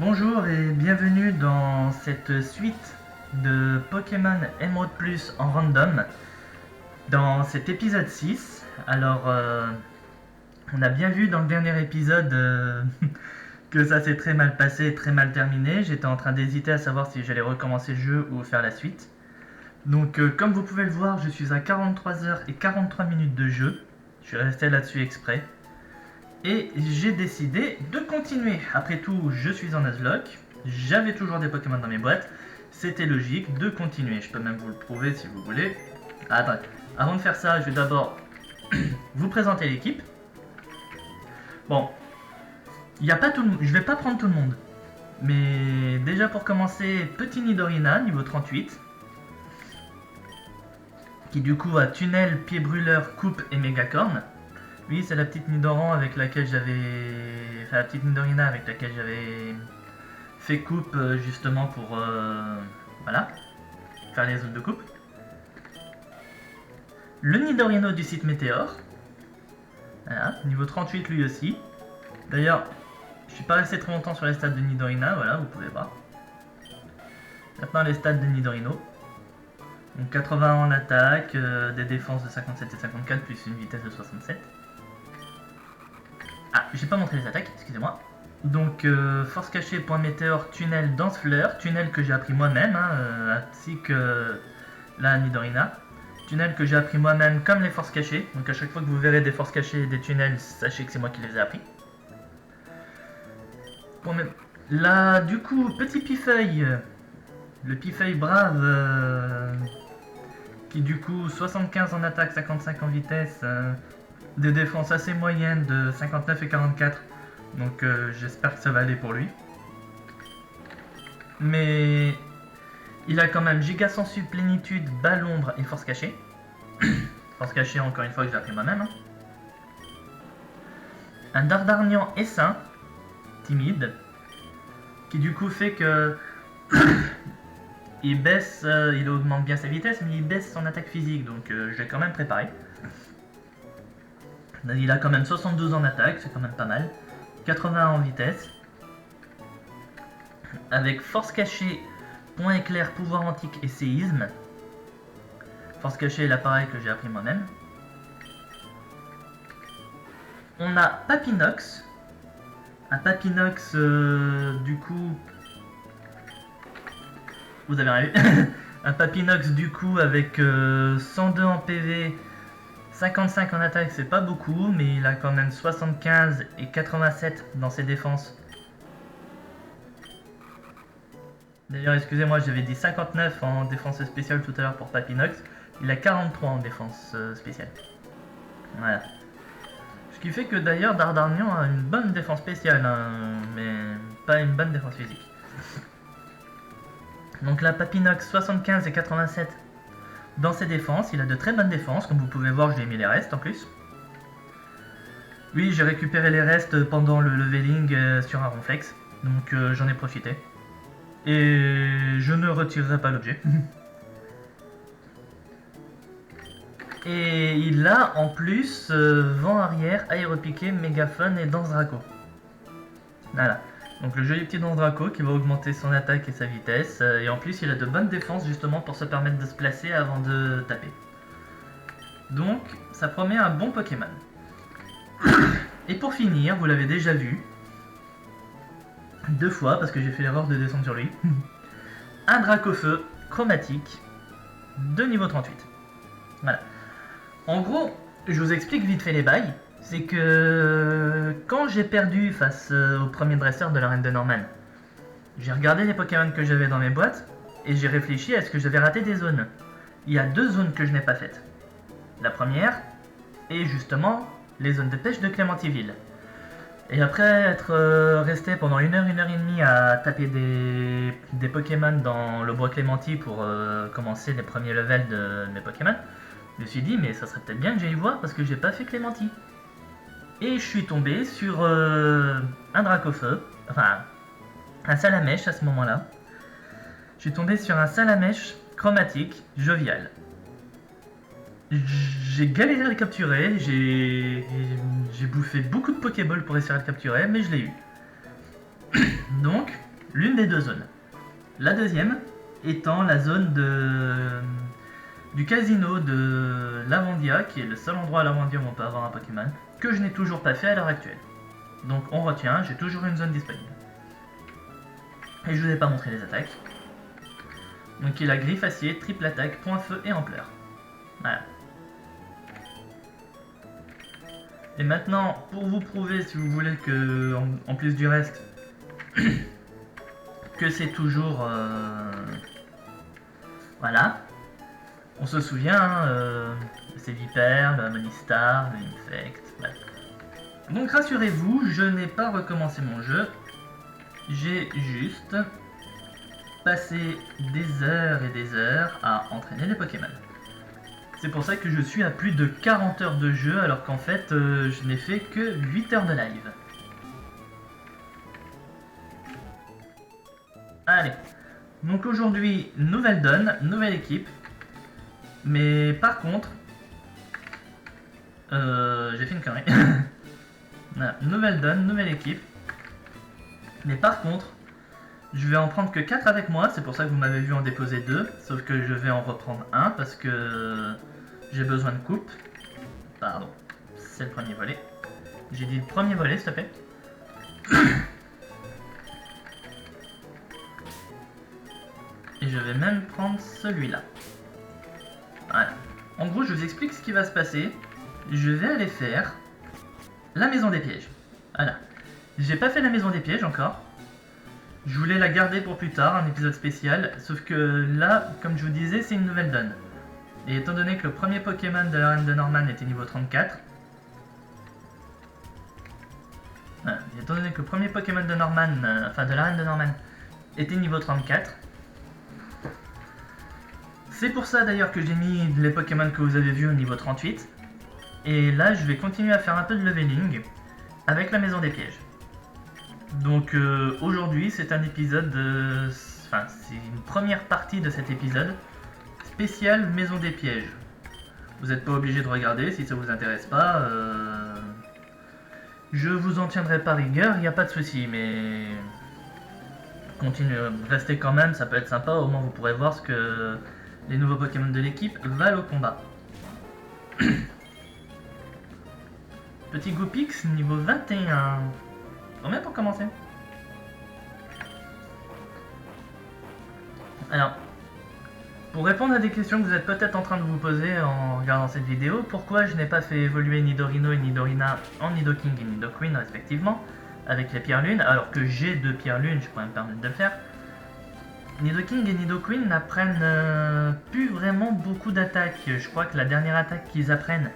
Bonjour et bienvenue dans cette suite de Pokémon Emerald Plus en random. Dans cet épisode 6, on a bien vu dans le dernier épisode que ça s'est très mal passé, très mal terminé. J'étais en train d'hésiter à savoir si j'allais recommencer le jeu ou faire la suite. Donc comme vous pouvez le voir, je suis à 43 heures et 43 minutes de jeu. Je suis resté là-dessus exprès. Et j'ai décidé de continuer. Après tout, je suis en Nuzlocke, j'avais toujours des Pokémon dans mes boîtes, c'était logique de continuer. Je peux même vous le prouver si vous voulez. Attends, avant de faire ça, je vais d'abord vous présenter l'équipe. Bon, il y a pas tout le monde, je vais pas prendre tout le monde. Mais déjà pour commencer, petit Nidorina, niveau 38. Qui du coup a Tunnel, Pied Brûleur, Coupe et Mégacorne. Oui, c'est la petite Nidoran avec laquelle j'avais... Enfin, la petite Nidorina avec laquelle j'avais fait coupe justement pour... Voilà. Faire les zones de coupe. Le Nidorino du site Météor. Voilà, niveau 38 lui aussi. D'ailleurs, je suis pas resté très longtemps sur les stats de Nidorina, voilà, vous pouvez voir. Maintenant les stats de Nidorino. Donc 80 en attaque, des défenses de 57 et 54 plus une vitesse de 67. Ah, j'ai pas montré les attaques, excusez-moi. Donc, force cachée, point météore, tunnel, danse fleur, tunnel que j'ai appris moi-même, ainsi que la Nidorina. Tunnel que j'ai appris moi-même comme les forces cachées. Donc, à chaque fois que vous verrez des forces cachées et des tunnels, sachez que c'est moi qui les ai appris. Là, du coup, petit Pifeuille. Le Pifeuille brave, qui du coup, 75 en attaque, 55 en vitesse. Des défenses assez moyennes de 59 et 44, donc j'espère que ça va aller pour lui. Mais il a quand même Giga Sensu, Plénitude, Balle Ombre et Force Cachée. Force Cachée, encore une fois, que j'ai appris moi-même. Un Dardarnian Essaim, timide, qui du coup fait que il baisse, il augmente bien sa vitesse, mais il baisse son attaque physique, donc je l'ai quand même préparé. Il a quand même 72 en attaque, c'est quand même pas mal. 80 en vitesse. Avec force cachée, point éclair, pouvoir antique et séisme. Force cachée est l'appareil que j'ai appris moi-même. On a Papinox. Un Papinox, du coup... Vous avez rien vu. Un Papinox, du coup, avec 102 en PV... 55 en attaque, c'est pas beaucoup, mais il a quand même 75 et 87 dans ses défenses. D'ailleurs, excusez-moi, j'avais dit 59 en défense spéciale tout à l'heure pour Papinox. Il a 43 en défense spéciale. Voilà. Ce qui fait que d'ailleurs, Dardarnian a une bonne défense spéciale, hein, mais pas une bonne défense physique. Donc là, Papinox, 75 et 87 dans ses défenses, il a de très bonnes défenses, comme vous pouvez voir, je lui ai mis les restes en plus. Oui, j'ai récupéré les restes pendant le leveling sur un ronflex, donc j'en ai profité. Et je ne retirerai pas l'objet. Et il a en plus vent arrière, aéropiqué, mégaphone et danse Draco. Voilà. Donc le joli petit danse Draco qui va augmenter son attaque et sa vitesse. Et en plus il a de bonnes défenses justement pour se permettre de se placer avant de taper. Donc ça promet un bon Pokémon. Et pour finir, vous l'avez déjà vu, 2 fois parce que j'ai fait l'erreur de descendre sur lui, un Dracofeu chromatique de niveau 38. Voilà. En gros, je vous explique vite fait les bails. C'est que quand j'ai perdu face au premier dresseur de la Reine de Norman, j'ai regardé les Pokémon que j'avais dans mes boîtes et j'ai réfléchi à ce que j'avais raté des zones. Il y a 2 zones que je n'ai pas faites. La première est justement les zones de pêche de Clémentiville. Et après être resté pendant 1 heure, 1 heure et demie à taper des Pokémon dans le bois Clémenti pour commencer les premiers levels de mes Pokémon, je me suis dit mais ça serait peut-être bien que j'aille voir parce que j'ai pas fait Clémenti. Et je suis tombé sur un Dracofeu, enfin un Salamèche à ce moment-là. Je suis tombé sur un Salamèche chromatique jovial. J'ai galéré à le capturer, j'ai bouffé beaucoup de Pokéballs pour essayer de le capturer, mais je l'ai eu. Donc, l'une des deux zones. La deuxième étant la zone du casino de Lavandia, qui est le seul endroit à Lavandia où on peut avoir un Pokémon, que je n'ai toujours pas fait à l'heure actuelle. Donc on retient, j'ai toujours une zone disponible. Et je vous ai pas montré les attaques. Donc il a griffe acier, triple attaque, point feu et ampleur. Voilà. Et maintenant, pour vous prouver, si vous voulez, que en plus du reste, que c'est toujours... voilà. On se souvient, c'est Vipère, le Monistar, le Infect, voilà. Donc rassurez-vous, je n'ai pas recommencé mon jeu. J'ai juste passé des heures et des heures à entraîner les Pokémon. C'est pour ça que je suis à plus de 40 heures de jeu, alors qu'en fait, je n'ai fait que 8 heures de live. Allez. Donc aujourd'hui, nouvelle donne, nouvelle équipe. Mais par contre... j'ai fait une connerie. Voilà, nouvelle donne, nouvelle équipe. Mais par contre, je vais en prendre que 4 avec moi, c'est pour ça que vous m'avez vu en déposer 2, sauf que je vais en reprendre un parce que j'ai besoin de coupe. Pardon, c'est le premier volet. J'ai dit le premier volet, s'il te plaît. Et je vais même prendre celui-là. Voilà. En gros, je vous explique ce qui va se passer. Je vais aller faire la maison des pièges. Voilà. J'ai pas fait la maison des pièges encore. Je voulais la garder pour plus tard, un épisode spécial, sauf que là, comme je vous disais, c'est une nouvelle donne. Et étant donné que le premier Pokémon de l'arène de Norman était niveau 34, étant donné que le premier Pokémon de Norman, enfin de l'arène de Norman, était niveau 34, c'est pour ça d'ailleurs que j'ai mis les Pokémon que vous avez vus au niveau 38, et là je vais continuer à faire un peu de leveling avec la maison des pièges. Donc aujourd'hui c'est un épisode, enfin c'est une première partie de cet épisode spécial maison des pièges. Vous n'êtes pas obligé de regarder si ça vous intéresse pas. Je vous en tiendrai pas rigueur, il n'y a pas de souci, mais continuez, restez quand même, ça peut être sympa, au moins vous pourrez voir ce que les nouveaux Pokémon de l'équipe valent au combat. Petit Goopix niveau 21. Combien pour commencer? Alors, pour répondre à des questions que vous êtes peut-être en train de vous poser en regardant cette vidéo, pourquoi je n'ai pas fait évoluer Nidorino et Nidorina en Nidoking et Nidoqueen respectivement, avec les pierres lunes, alors que j'ai 2 pierres lunes, je pourrais me permettre de le faire. Nidoking et Nidoqueen n'apprennent plus vraiment beaucoup d'attaques. Je crois que la dernière attaque qu'ils apprennent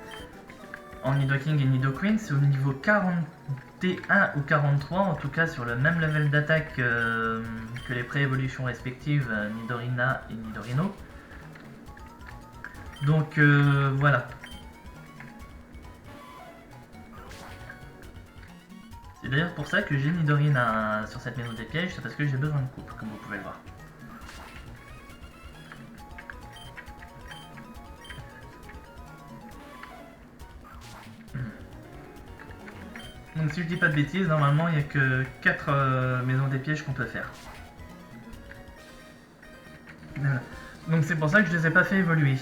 en Nidoking et Nidoqueen, c'est au niveau 41 ou 43, en tout cas sur le même level d'attaque que les pré-évolutions respectives Nidorina et Nidorino. Donc voilà. C'est d'ailleurs pour ça que j'ai Nidorina sur cette maison des pièges, c'est parce que j'ai besoin de coupe, comme vous pouvez le voir. Donc si je dis pas de bêtises, normalement il n'y a que 4 maisons des pièges qu'on peut faire. Voilà. Donc c'est pour ça que je les ai pas fait évoluer.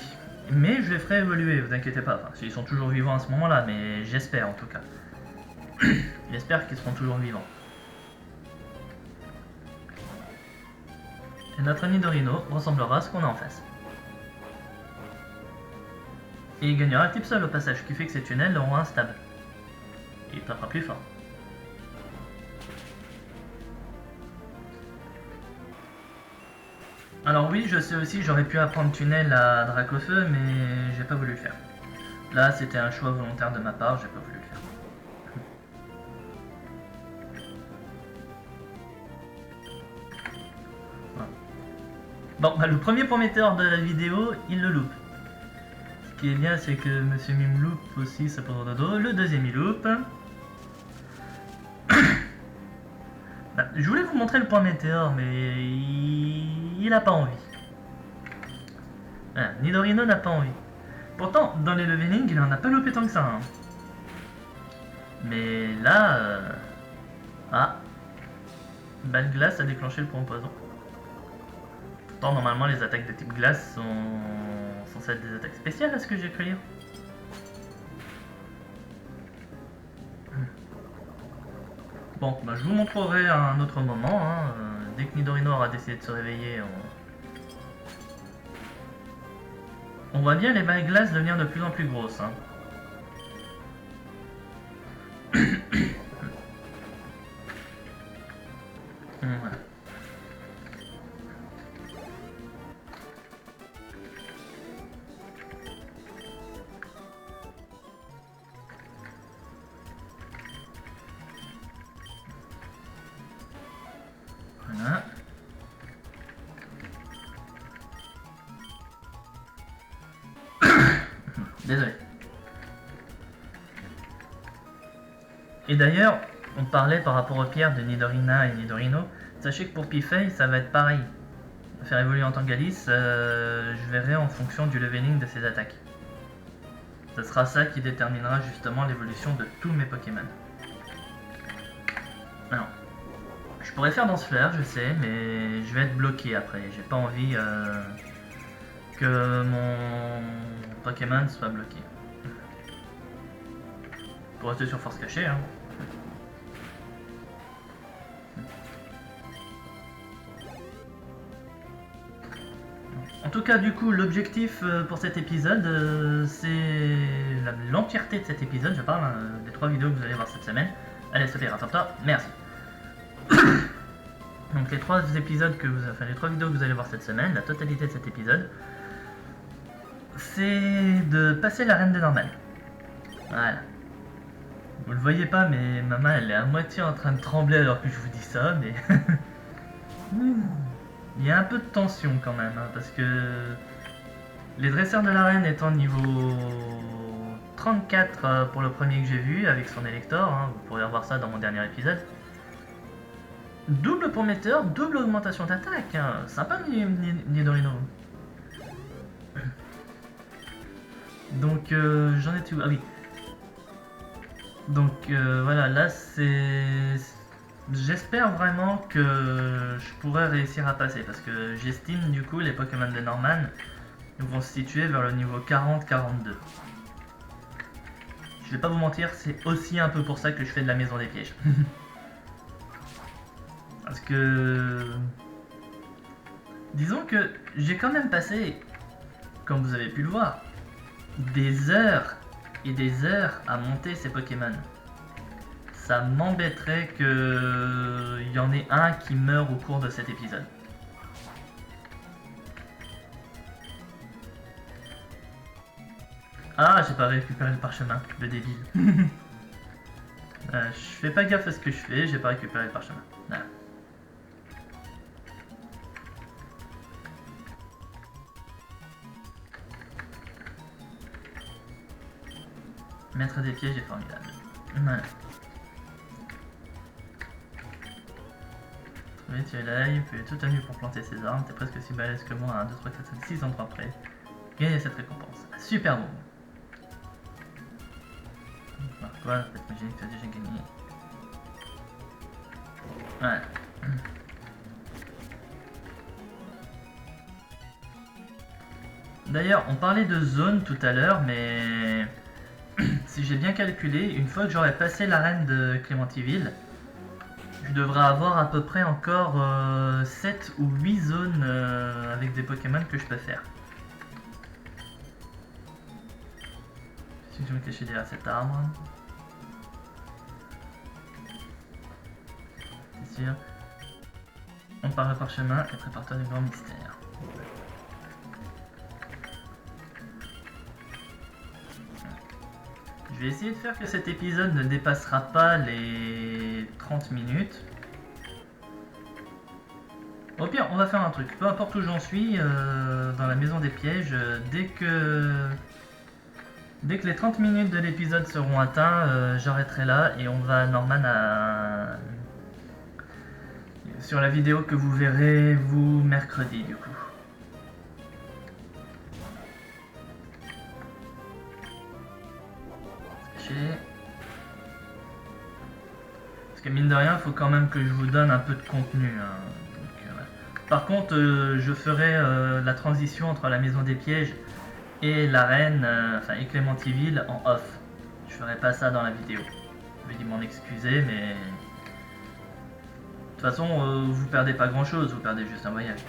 Mais je les ferai évoluer, vous inquiétez pas. Enfin, ils sont toujours vivants à ce moment-là, mais j'espère en tout cas. J'espère qu'ils seront toujours vivants. Et notre Nidorino ressemblera à ce qu'on a en face. Et il gagnera le type sol au passage, ce qui fait que ces tunnels auront un stab. Et il tapera plus fort. Alors oui, je sais aussi, j'aurais pu apprendre tunnel à Dracofeu, mais j'ai pas voulu le faire. Là, c'était un choix volontaire de ma part, j'ai pas voulu le faire. Voilà. Bon, bah, le premier prometteur de la vidéo, il le loupe. Ce qui est bien, c'est que Monsieur Mime loupe aussi sa poudre de dos. Le deuxième, il loupe. Bah, je voulais vous montrer le point météore, mais il a pas envie. Voilà, Nidorino n'a pas envie. Pourtant, dans les leveling, il en a pas loupé tant que ça. Hein. Mais là... Ah. Balle glace a déclenché le point poison. Pourtant, normalement, les attaques de type glace sont censées être des attaques spéciales, à ce que j'ai pu lire. Bon, bah, je vous montrerai à un autre moment. Hein. Dès que Nidorino aura décidé de se réveiller, on voit bien les balles glace devenir de plus en plus grosses. Hein. Voilà. Voilà. Désolé. Et d'ailleurs, on parlait par rapport aux pierres de Nidorina et Nidorino. Sachez que pour Pifei, ça va être pareil. Faire évoluer en tant qu'Alice, je verrai en fonction du leveling de ses attaques. Ce sera ça qui déterminera justement l'évolution de tous mes Pokémon. Alors, je pourrais faire Danse Fleur, je sais, mais je vais être bloqué après. J'ai pas envie que mon Pokémon soit bloqué. Pour rester sur force cachée, hein. En tout cas, du coup, l'objectif pour cet épisode, c'est l'entièreté de cet épisode. Je parle des 3 vidéos que vous allez voir cette semaine. Allez, Sophie, rattrape-toi. Merci. Donc les 3 épisodes les 3 vidéos que vous allez voir cette semaine, la totalité de cet épisode, c'est de passer l'arène des normales. Voilà. Vous le voyez pas, mais ma main elle est à moitié en train de trembler alors que je vous dis ça, mais il y a un peu de tension quand même, hein, parce que les dresseurs de l'arène étant niveau 34 pour le premier que j'ai vu avec son élector, hein, vous pourrez revoir ça dans mon dernier épisode. Double prometteur, double augmentation d'attaque, hein. Sympa Nidorino. Donc j'en étais où? Ah oui. Donc voilà, là c'est... J'espère vraiment que je pourrai réussir à passer, parce que j'estime du coup les Pokémon de Norman vont se situer vers le niveau 40-42. Je vais pas vous mentir, c'est aussi un peu pour ça que je fais de la maison des pièges. Parce que... Disons que j'ai quand même passé, comme vous avez pu le voir, des heures et des heures à monter ces Pokémon. Ça m'embêterait qu'il y en ait un qui meurt au cours de cet épisode. Ah, j'ai pas récupéré le parchemin, le débile. Je fais pas gaffe à ce que je fais, j'ai pas récupéré le parchemin. Voilà. Maître des pièges est formidable. Voilà. Trouver, tirer l'œil, puis tout à nu pour planter ses armes, t'es presque aussi balèze que moi à 1, 2, 3, 4, 5, 6 endroits près. Gagner cette récompense. Super bon. Alors toi, peut-être imaginer que tu as déjà gagné. Ouais. D'ailleurs, on parlait de zone tout à l'heure, mais si j'ai bien calculé, une fois que j'aurai passé l'arène de Clémentiville, je devrais avoir à peu près encore 7 ou 8 zones avec des Pokémon que je peux faire. Je sais que je vais me cacher derrière cet arbre. C'est sûr. On part le parchemin et prépare-toi du grand mystère. Je vais essayer de faire que cet épisode ne dépassera pas les 30 minutes. Au pire, on va faire un truc. Peu importe où j'en suis, dans la maison des pièges, dès que les 30 minutes de l'épisode seront atteints, j'arrêterai là et on va Norman sur la vidéo que vous verrez vous mercredi du coup. Parce que que mine de rien, il faut quand même que je vous donne un peu de contenu. Hein. Donc, ouais. Par contre, je ferai la transition entre la maison des pièges et l'arène, enfin et Clémentiville en off. Je ferai pas ça dans la vidéo. Je vais dû m'en excuser, mais de toute façon, vous perdez pas grand chose, vous perdez juste un voyage.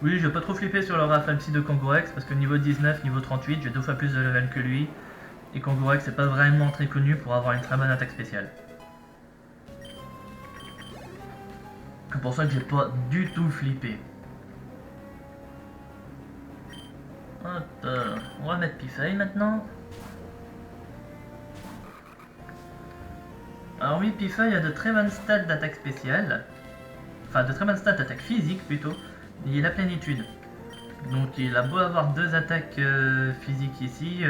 Oui, je vais pas trop flipper sur le Rafale-Psy de Kangourex parce que niveau 19, niveau 38, j'ai 2 fois plus de level que lui. Et Kangourex c'est pas vraiment très connu pour avoir une très bonne attaque spéciale. C'est pour ça que j'ai pas du tout flippé. Hop, on va mettre Pifeuille maintenant. Alors oui, Pifeuille a de très bonnes stats d'attaque spéciale. Enfin, de très bonnes stats d'attaque physique plutôt. Il a la plénitude. Donc il a beau avoir 2 attaques physiques ici.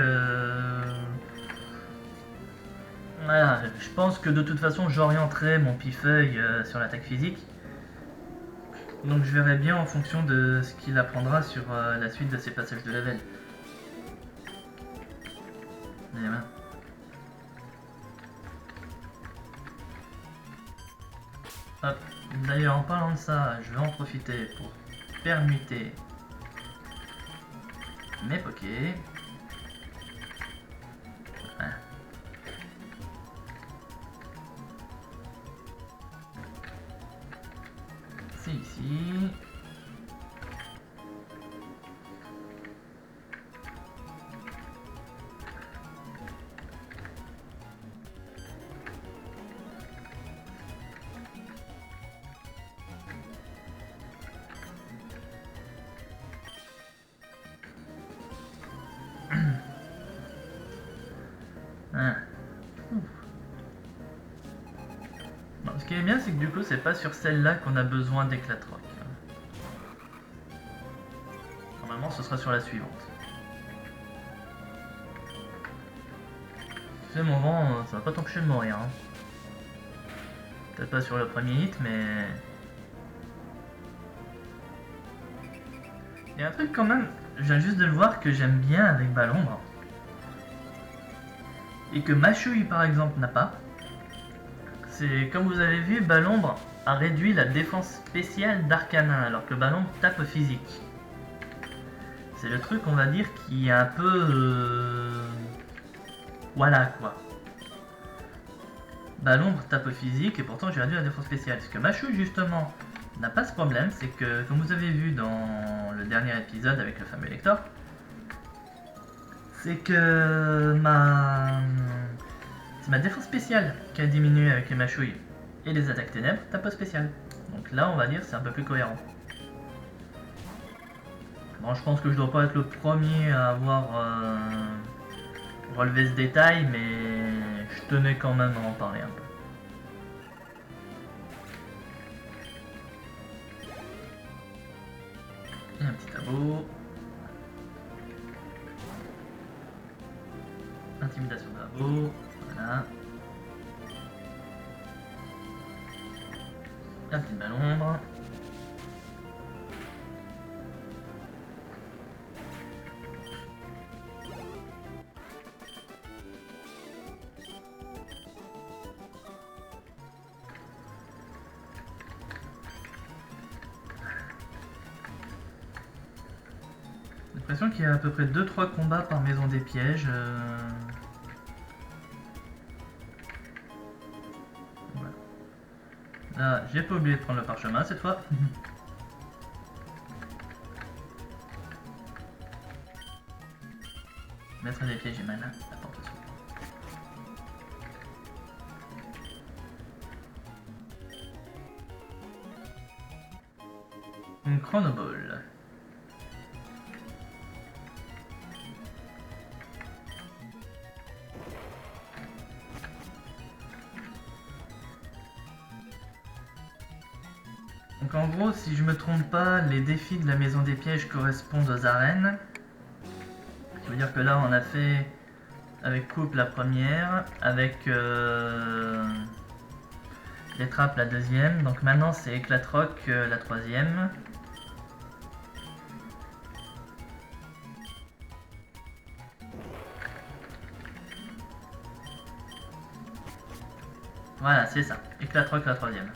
Voilà, je pense que de toute façon j'orienterai mon Pifeuille sur l'attaque physique. Donc je verrai bien en fonction de ce qu'il apprendra sur la suite de ses passages de level. Et voilà. Hop. D'ailleurs en parlant de ça, je vais en profiter pour permuter mes pokés. Voilà. C'est ici. Voilà. Bon, ce qui est bien, c'est que du coup, c'est pas sur celle-là qu'on a besoin d'éclat de roc. Normalement, ce sera sur la suivante. Ce moment, ça va pas t'empêcher de mourir. Hein. Peut-être pas sur le premier hit, mais... Il y a un truc quand même, je viens juste de le voir, que j'aime bien avec Balombre. Et que Machouille par exemple n'a pas. C'est comme vous avez vu, Balombre a réduit la défense spéciale d'Arcanin, alors que Balombre tape physique. C'est le truc, on va dire, qui est un peu... Voilà quoi. Balombre tape physique et pourtant j'ai réduit la défense spéciale. Ce que Machouille justement n'a pas ce problème, c'est que comme vous avez vu dans le dernier épisode avec le fameux lecteur, c'est que c'est ma défense spéciale qui a diminué avec les Machouilles et les attaques ténèbres tape spéciale. Donc là on va dire c'est un peu plus cohérent. Bon, je pense que je dois pas être le premier à avoir relevé ce détail, mais je tenais quand même à en parler un peu. Et un petit tableau. Intimidation de tableau. Voilà. Un petit Balombre. J'ai l'impression qu'il y a à peu près 2-3 combats par maison des pièges. Voilà. Là, j'ai pas oublié de prendre le parchemin cette fois. Maître des pièges et mana, la porte s'ouvre. Une chronoball. Donc en gros, si je me trompe pas, les défis de la maison des pièges correspondent aux arènes. Ça veut dire que là on a fait avec coupe la première, avec les trappes la deuxième, donc maintenant c'est éclat de roc la troisième. Voilà, c'est ça. Éclatroc la troisième.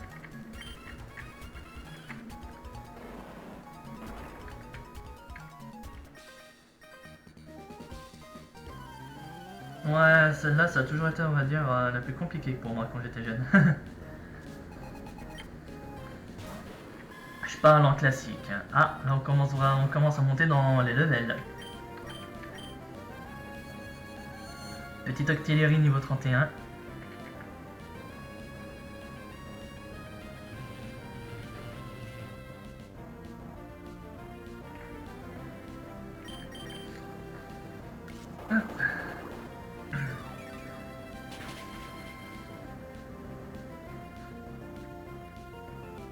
Ouais, celle-là, ça a toujours été, on va dire, la plus compliquée pour moi quand j'étais jeune. Je parle en classique. Ah, là on commence à monter dans les levels. Petite artillerie niveau 31.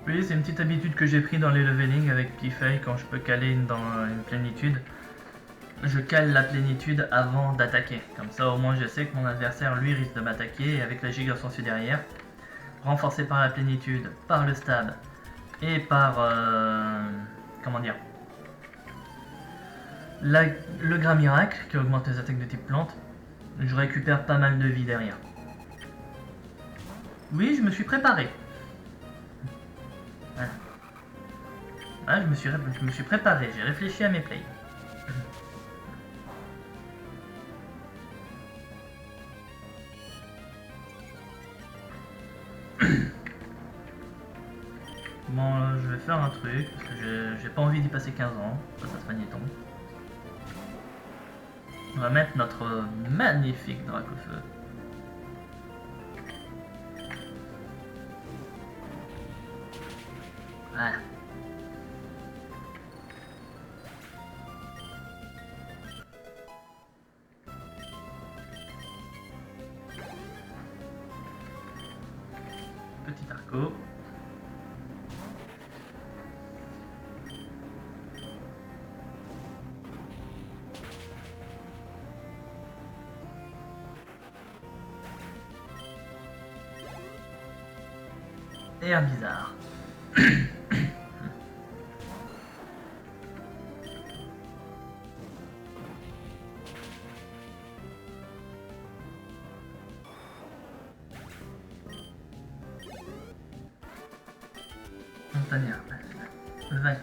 Oui, c'est une petite habitude que j'ai pris dans les leveling avec Pifei quand je peux caler dans une plénitude. Je cale la plénitude avant d'attaquer. Comme ça, au moins, je sais que mon adversaire, lui, risque de m'attaquer avec la giga sensu derrière. Renforcé par la plénitude, par le stab et par... comment dire, le gras miracle qui augmente les attaques de type plante. Je récupère pas mal de vie derrière. Oui, je me suis préparé. Voilà. Ah, je me suis préparé, j'ai réfléchi à mes plays. Bon, je vais faire un truc, parce que j'ai pas envie d'y passer 15 ans, ça se magnéton. On va mettre notre magnifique Dracofeu. Voilà. Petit arco. Et un bizarre. Montagnard. Vaincu.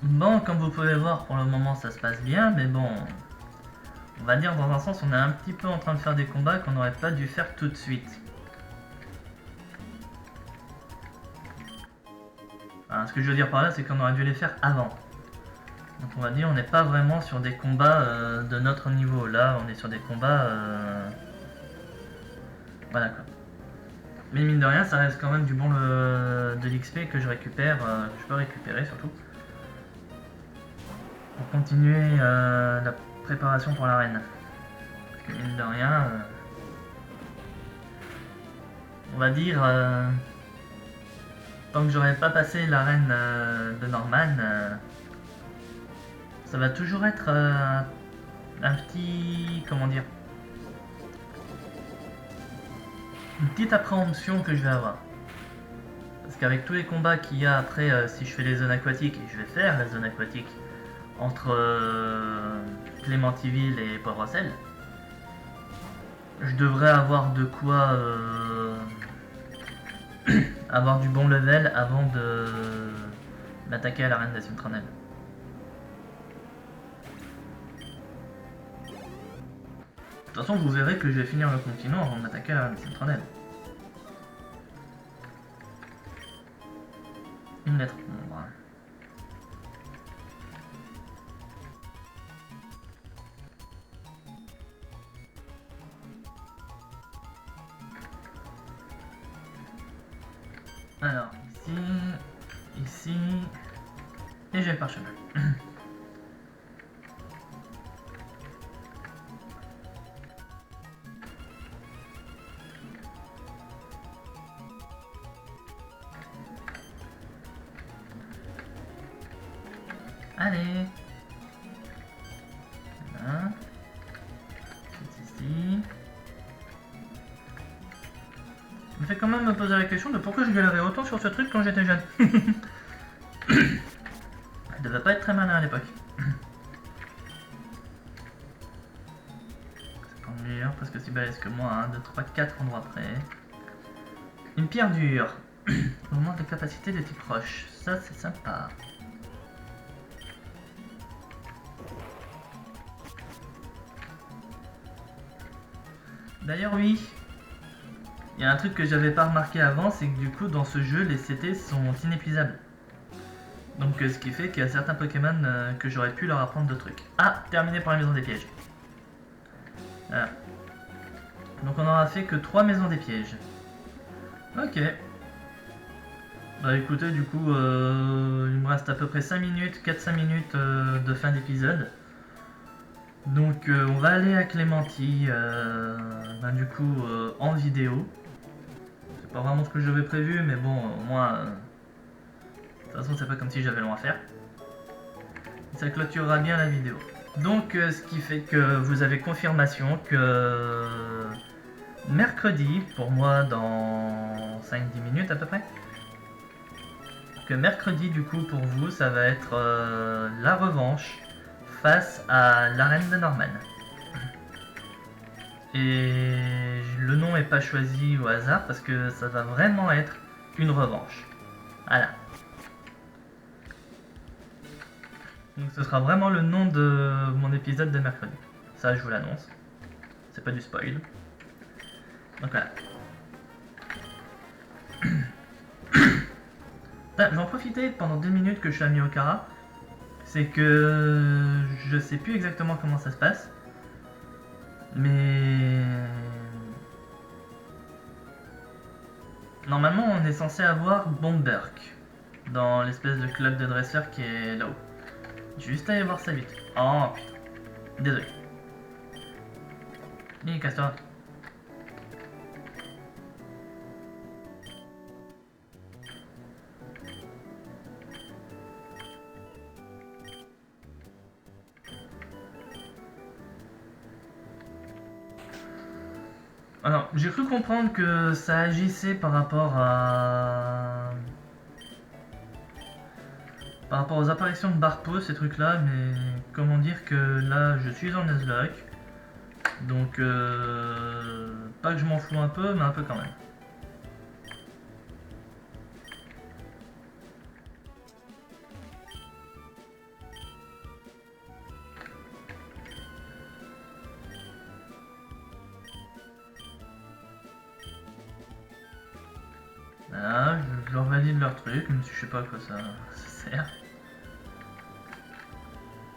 Bon, comme vous pouvez voir, pour le moment ça se passe bien, mais bon, on va dire dans un sens, on est un petit peu en train de faire des combats qu'on n'aurait pas dû faire tout de suite. Enfin, ce que je veux dire par là, c'est qu'on aurait dû les faire avant. Donc on va dire, on n'est pas vraiment sur des combats de notre niveau. Là, on est sur des combats... Voilà quoi. Mais mine de rien, ça reste quand même du bon de l'XP que je récupère, que je peux récupérer surtout. Pour continuer la préparation pour l'arène. Parce que mine de rien, on va dire, tant que j'aurais pas passé l'arène de Norman, ça va toujours être un petit, comment dire, une petite appréhension que je vais avoir. Parce qu'avec tous les combats qu'il y a après, si je fais les zones aquatiques, et je vais faire la zone aquatique, entre Clémentiville et Poivre-Sel, je devrais avoir de quoi avoir du bon level avant de m'attaquer à l'arène d'Asyntronel. De toute façon, vous verrez que je vais finir le continent avant de m'attaquer à l'arène d'Asyntronel. Une lettre ombre. Alors, ici, et j'ai le parchemin. Allez. Voilà. C'est ici. Je me fais quand même me poser la question de pourquoi je galérais autant sur ce truc quand j'étais jeune. Il devait pas être très malin à l'époque. presque aussi balèze que moi, 1, 2, 3, 4 endroits près. Une pierre dure. Augmente la capacité de type roche. Ça, c'est sympa. D'ailleurs, oui. Il y a un truc que j'avais pas remarqué avant, c'est que du coup, dans ce jeu, les CT sont inépuisables. Donc, ce qui fait qu'il y a certains Pokémon que j'aurais pu leur apprendre de trucs. Ah, terminé pour la maison des pièges. Voilà. Donc, on n'aura fait que 3 maisons des pièges. Ok. Bah écoutez, du coup, il me reste à peu près 5 minutes, 4-5 minutes de fin d'épisode. Donc on va aller à Clémenty, du coup, en vidéo. C'est pas vraiment ce que j'avais prévu, mais bon, au moins... de toute façon, c'est pas comme si j'avais long à faire. Ça clôturera bien la vidéo. Donc, ce qui fait que vous avez confirmation que... mercredi, pour moi dans 5-10 minutes à peu près, que mercredi du coup pour vous ça va être la revanche face à l'arène de Norman. Et le nom est pas choisi au hasard parce que ça va vraiment être une revanche. Voilà. Donc ce sera vraiment le nom de mon épisode de mercredi. Ça je vous l'annonce. C'est pas du spoil. Donc voilà. Je vais en profiter pendant 2 minutes que je suis à Miokara. C'est que je sais plus exactement comment ça se passe. Mais... normalement on est censé avoir Bomberk dans l'espèce de club de dresseurs qui est là-haut. Juste aller voir ça vite. Oh putain. Désolé. Casse-toi. Alors, j'ai cru comprendre que ça agissait par rapport aux apparitions de Barpo, ces trucs-là, mais comment dire que là, je suis en Nuzlocke, donc pas que je m'en fous un peu, mais un peu quand même. Voilà, je leur valide leur truc, même si je sais pas à quoi ça sert.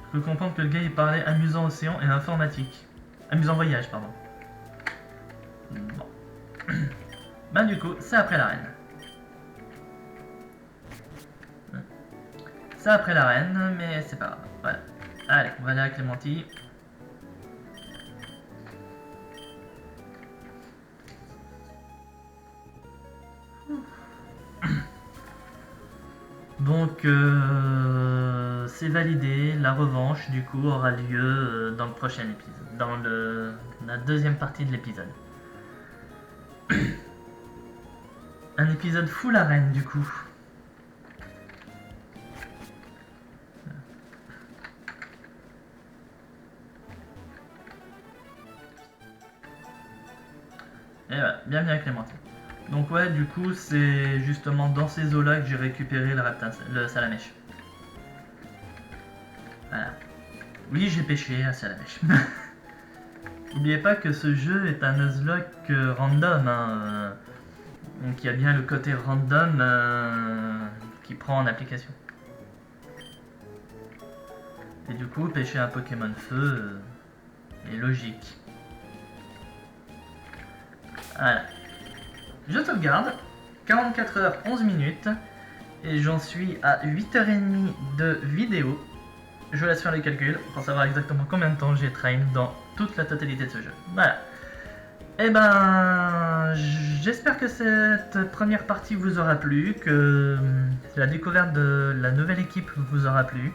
Je peux comprendre que le gars il parlait amusant océan et informatique. Amusant voyage, pardon. Bon. Bah du coup, c'est après l'arène. C'est après l'arène, mais c'est pas grave. Voilà. Allez, on va aller à Clémenty. Donc, c'est validé. La revanche, du coup, aura lieu dans le prochain épisode, dans la deuxième partie de l'épisode. Un épisode full arène, du coup. Et voilà, bienvenue à Clémentine. Donc ouais, du coup, c'est justement dans ces eaux-là que j'ai récupéré le Salamèche. Voilà. Oui, j'ai pêché à Salamèche. N'oubliez pas que ce jeu est un Nuzlocke random, hein, donc il y a bien le côté random qui prend en application. Et du coup, pêcher un Pokémon feu est logique. Voilà. Je sauvegarde, 44 h 11 minutes, et j'en suis à 8h30 de vidéo. Je vous laisse faire les calculs pour savoir exactement combien de temps j'ai train dans toute la totalité de ce jeu. Voilà. Et ben, j'espère que cette première partie vous aura plu, que la découverte de la nouvelle équipe vous aura plu.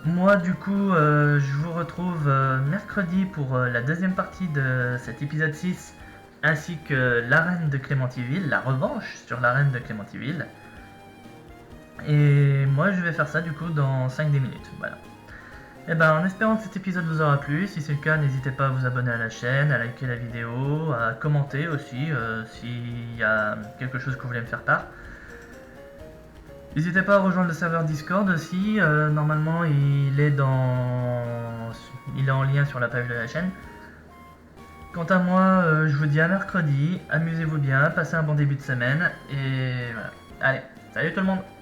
Moi, du coup, je vous retrouve mercredi pour la deuxième partie de cet épisode 6, ainsi que l'arène de Clémentyville, la revanche sur l'arène de Clémentyville. Et moi je vais faire ça du coup dans 5-10 minutes, voilà. Et ben, en espérant que cet épisode vous aura plu, si c'est le cas, n'hésitez pas à vous abonner à la chaîne, à liker la vidéo, à commenter aussi s'il y a quelque chose que vous voulez me faire part. N'hésitez pas à rejoindre le serveur Discord aussi, normalement il est en lien sur la page de la chaîne. Quant à moi, je vous dis à mercredi, amusez-vous bien, passez un bon début de semaine, et voilà. Allez, salut tout le monde!